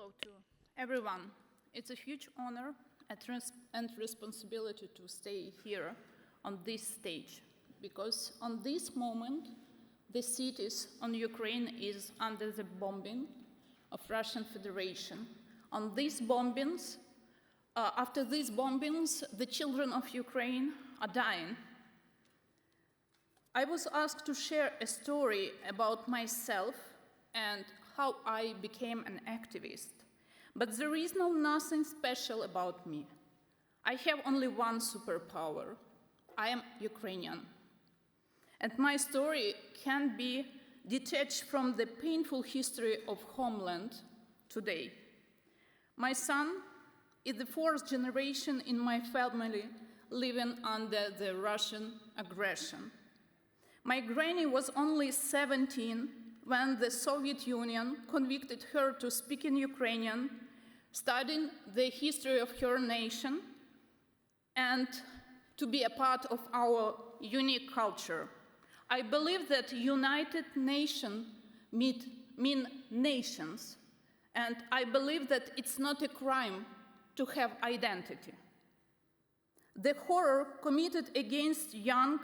Hello to everyone. It's a huge honor and responsibility to stay here on this stage, because on this moment, the cities on Ukraine is under the bombing of Russian Federation. On these bombings, after these bombings, the children of Ukraine are dying. I was asked to share a story about myself and how I became an activist. But there is nothing special about me. I have only one superpower. I am Ukrainian. And my story can be detached from the painful history of homeland today. My son is the fourth generation in my family living under the Russian aggression. My granny was only 17 when the Soviet Union convicted her to speak in Ukrainian, studying the history of her nation, and to be a part of our unique culture. I believe that United Nations mean nations, and I believe that it's not a crime to have identity. The horror committed against young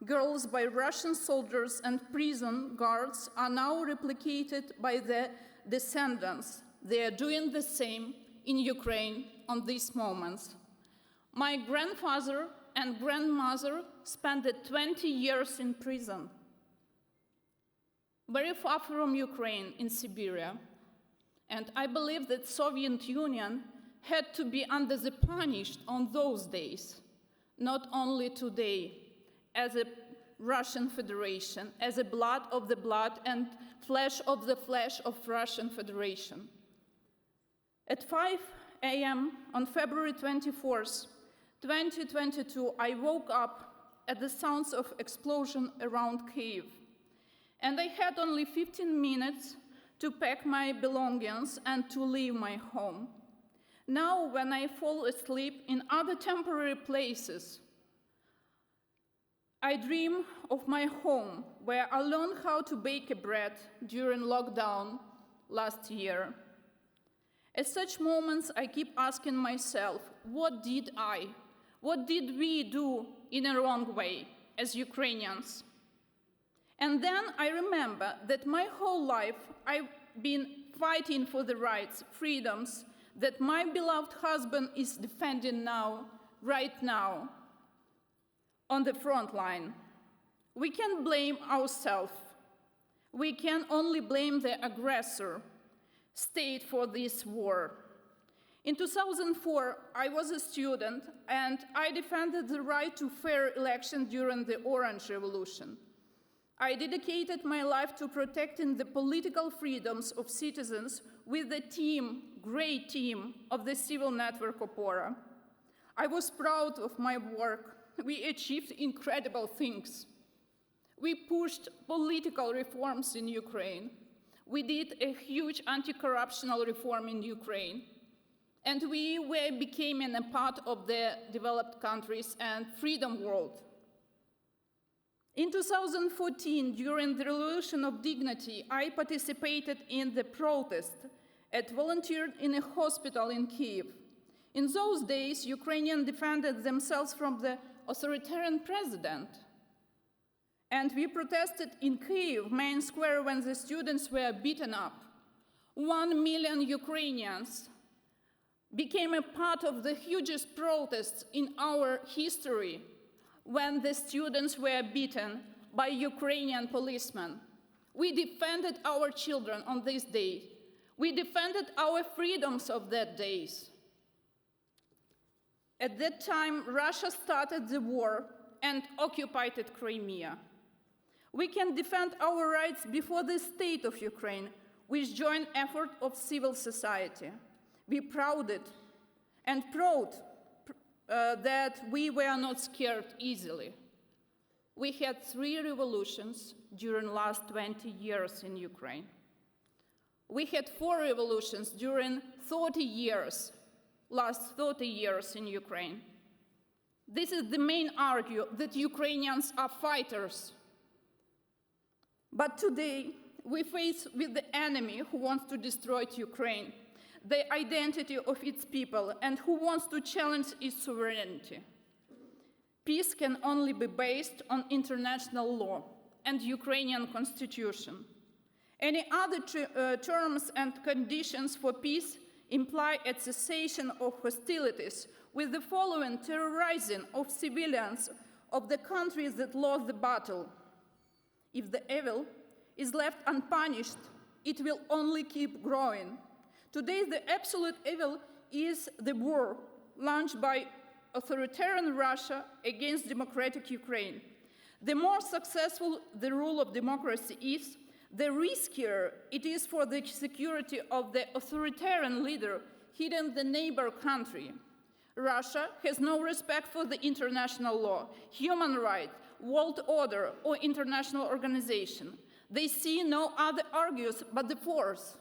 girls by Russian soldiers and prison guards are now replicated by the descendants. They are doing the same in Ukraine on these moments. My grandfather and grandmother spent 20 years in prison, very far from Ukraine, in Siberia. And I believe that Soviet Union had to be under the punished on those days, not only today, as a Russian Federation, as a blood of the blood and flesh of the flesh of Russian Federation. At 5 a.m. on February 24th, 2022, I woke up at the sounds of explosion around Kyiv. And I had only 15 minutes to pack my belongings and to leave my home. Now, when I fall asleep in other temporary places, I dream of my home, where I learned how to bake a bread during lockdown last year. At such moments, I keep asking myself, what did we do in a wrong way as Ukrainians? And then I remember that my whole life I've been fighting for the rights, freedoms that my beloved husband is defending now, right now, on the front line. We can blame ourselves. We can only blame the aggressor state for this war. In 2004, I was a student and I defended the right to fair election during the Orange Revolution. I dedicated my life to protecting the political freedoms of citizens with the great team of the civil network Opora. I was proud of my work. We achieved incredible things. We pushed political reforms in Ukraine. We did a huge anti-corruption reform in Ukraine. And we became a part of the developed countries and freedom world. In 2014, during the Revolution of Dignity, I participated in the protest and volunteered in a hospital in Kyiv. In those days, Ukrainians defended themselves from the authoritarian president. And we protested in Kyiv, main square, when the students were beaten up. 1 million Ukrainians became a part of the hugest protests in our history when the students were beaten by Ukrainian policemen. We defended our children on this day. We defended our freedoms of that days. At that time, Russia started the war and occupied Crimea. We can defend our rights before the state of Ukraine, with joint effort of civil society. We proud that we were not scared easily. We had 3 revolutions during the last 20 years in Ukraine. We had 4 revolutions during 30 years, last 30 years in Ukraine. This is the main argument, that Ukrainians are fighters. But today, we face with the enemy who wants to destroy Ukraine. the identity of its people and who wants to challenge its sovereignty. Peace can only be based on international law and Ukrainian constitution. Any other terms and conditions for peace imply a cessation of hostilities with the following terrorizing of civilians of the countries that lost the battle. If the evil is left unpunished, it will only keep growing. Today, the absolute evil is the war launched by authoritarian Russia against democratic Ukraine. The more successful the rule of democracy is, the riskier it is for the security of the authoritarian leader hidden in the neighbor country. Russia has no respect for the international law, human rights, world order, or international organization. They see no other argues but the force.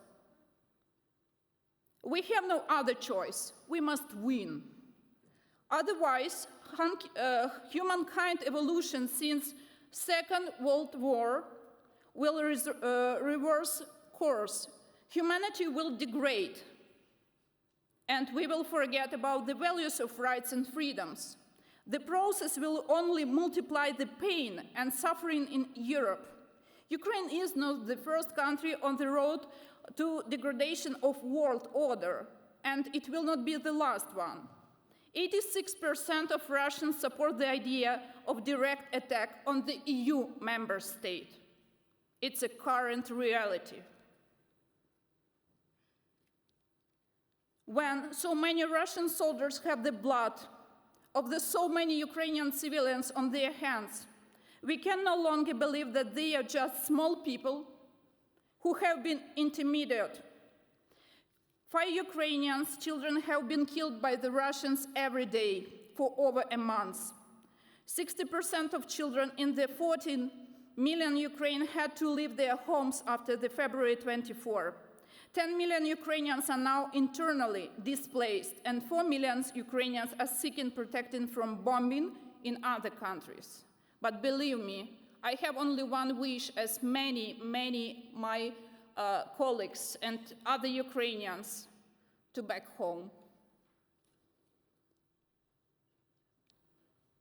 We have no other choice. We must win. Otherwise, humankind evolution since Second World War will reverse course. Humanity will degrade, and we will forget about the values of rights and freedoms. The process will only multiply the pain and suffering in Europe. Ukraine is not the first country on the road to degradation of world order, and it will not be the last one. 86% of Russians support the idea of direct attack on the EU member state. It's a current reality. When so many Russian soldiers have the blood of the so many Ukrainian civilians on their hands, we can no longer believe that they are just small people who have been intimidated. 5 Ukrainian children have been killed by the Russians every day for over a month. 60% of children in the 14 million Ukraine had to leave their homes after the February 24. 10 million Ukrainians are now internally displaced, and 4 million Ukrainians are seeking protection from bombing in other countries. But believe me, I have only one wish, as many my colleagues and other Ukrainians, to back home.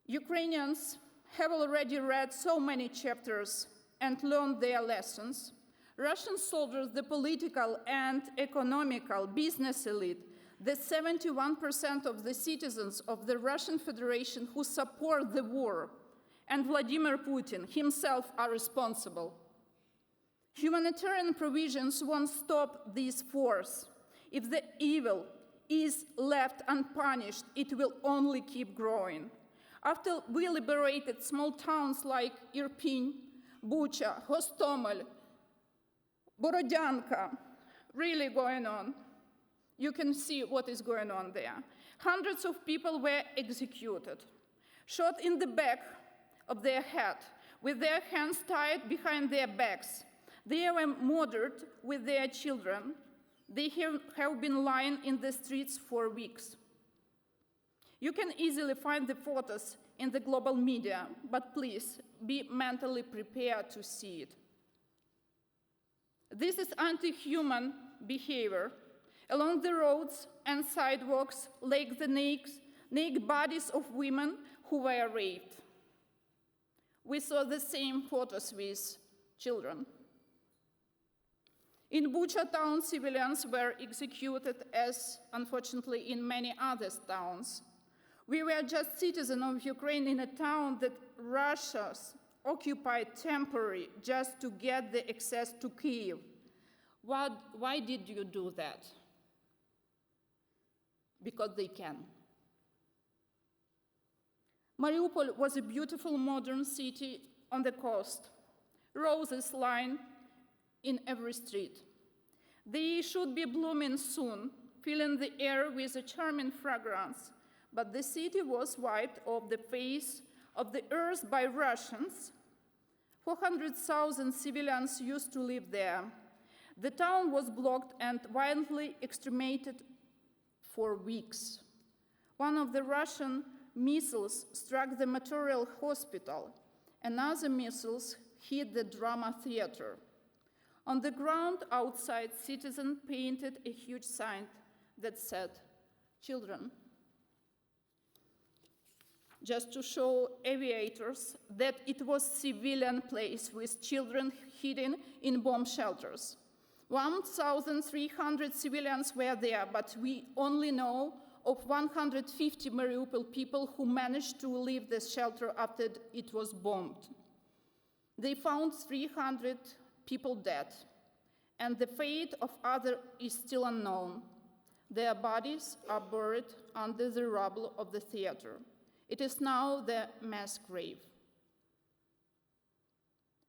Ukrainians have already read so many chapters and learned their lessons. Russian soldiers, the political and economical business elite, the 71% of the citizens of the Russian Federation who support the war, and Vladimir Putin himself are responsible. Humanitarian provisions won't stop this force. If the evil is left unpunished, it will only keep growing. After we liberated small towns like Irpin, Bucha, Hostomel, Borodyanka, really going on. You can see what is going on there. Hundreds of people were executed, shot in the back of their head, with their hands tied behind their backs. They were murdered with their children. They have been lying in the streets for weeks. You can easily find the photos in the global media, but please be mentally prepared to see it. This is anti-human behavior. Along the roads and sidewalks lay the naked bodies of women who were raped. We saw the same photos with children. In Bucha town, civilians were executed, as unfortunately in many other towns. We were just citizens of Ukraine in a town that Russia's occupied temporarily just to get the access to Kyiv. Why did you do that? Because they can. Mariupol was a beautiful modern city on the coast. Roses line in every street. They should be blooming soon, filling the air with a charming fragrance. But the city was wiped off the face of the earth by Russians. 400,000 civilians used to live there. The town was blocked and violently exterminated for weeks. One of the Russian missiles struck the Memorial Hospital. Another missile hit the drama theater. On the ground outside, citizens painted a huge sign that said, children, just to show aviators that it was a civilian place with children hidden in bomb shelters. 1,300 civilians were there, but we only know of 150 Mariupol people who managed to leave the shelter after it was bombed. They found 300 people dead, and the fate of others is still unknown. Their bodies are buried under the rubble of the theater. It is now the mass grave.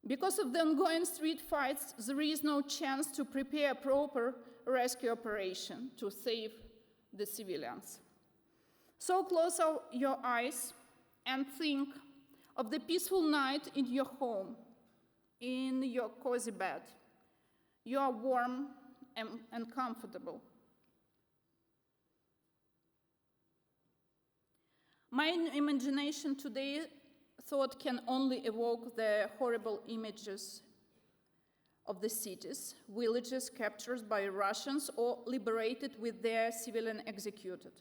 Because of the ongoing street fights, there is no chance to prepare a proper rescue operation to save the civilians. So close your eyes and think of the peaceful night in your home, in your cozy bed. You are warm and comfortable. My imagination today thought can only evoke the horrible images of the cities, villages captured by Russians or liberated with their civilians executed.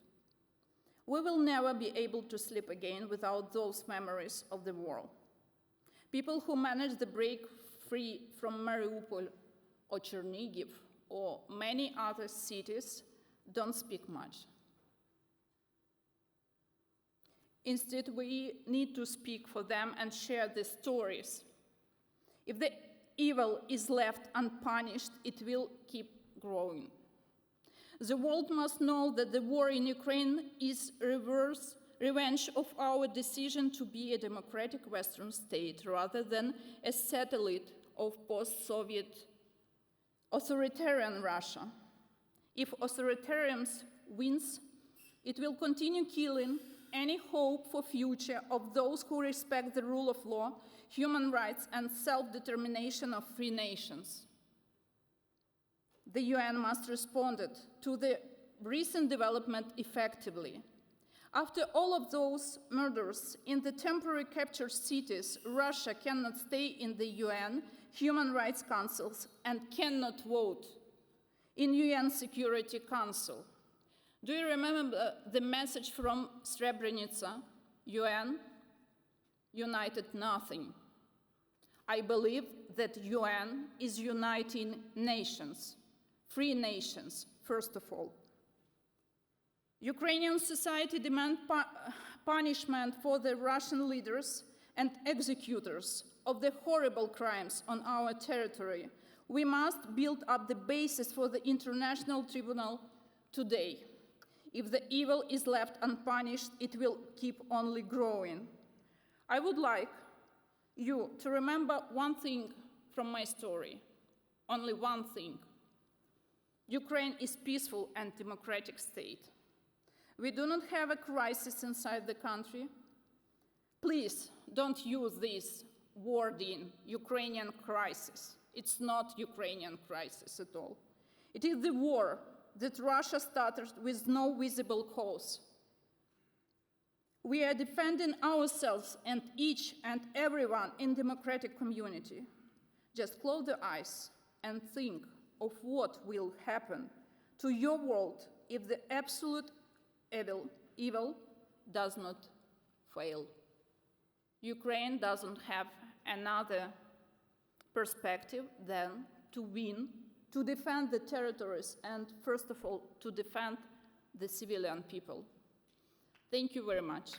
We will never be able to sleep again without those memories of the war. People who managed to break free from Mariupol or Chernihiv or many other cities don't speak much. Instead, we need to speak for them and share the stories. If the evil is left unpunished, it will keep growing. The world must know that the war in Ukraine is reverse revenge of our decision to be a democratic Western state rather than a satellite of post-Soviet authoritarian Russia. If authoritarianism wins, it will continue killing any hope for future of those who respect the rule of law, human rights, and self-determination of free nations. The UN must respond to the recent development effectively. After all of those murders in the temporary captured cities, Russia cannot stay in the UN Human Rights Councils and cannot vote in UN Security Council. Do you remember the message from Srebrenica? UN, united nothing. I believe that UN is uniting nations, free nations, first of all. Ukrainian society demands punishment for the Russian leaders and executors of the horrible crimes on our territory. We must build up the basis for the international tribunal today. If the evil is left unpunished, it will keep only growing. I would like you to remember one thing from my story, only one thing. Ukraine is a peaceful and democratic state. We do not have a crisis inside the country. Please don't use this wording, Ukrainian crisis. It's not Ukrainian crisis at all. It is the war that Russia started with no visible cause. We are defending ourselves and each and everyone in democratic community. Just close your eyes and think of what will happen to your world if the absolute evil does not fail. Ukraine doesn't have another perspective than to win, to defend the territories, and first of all, to defend the civilian people. Thank you very much.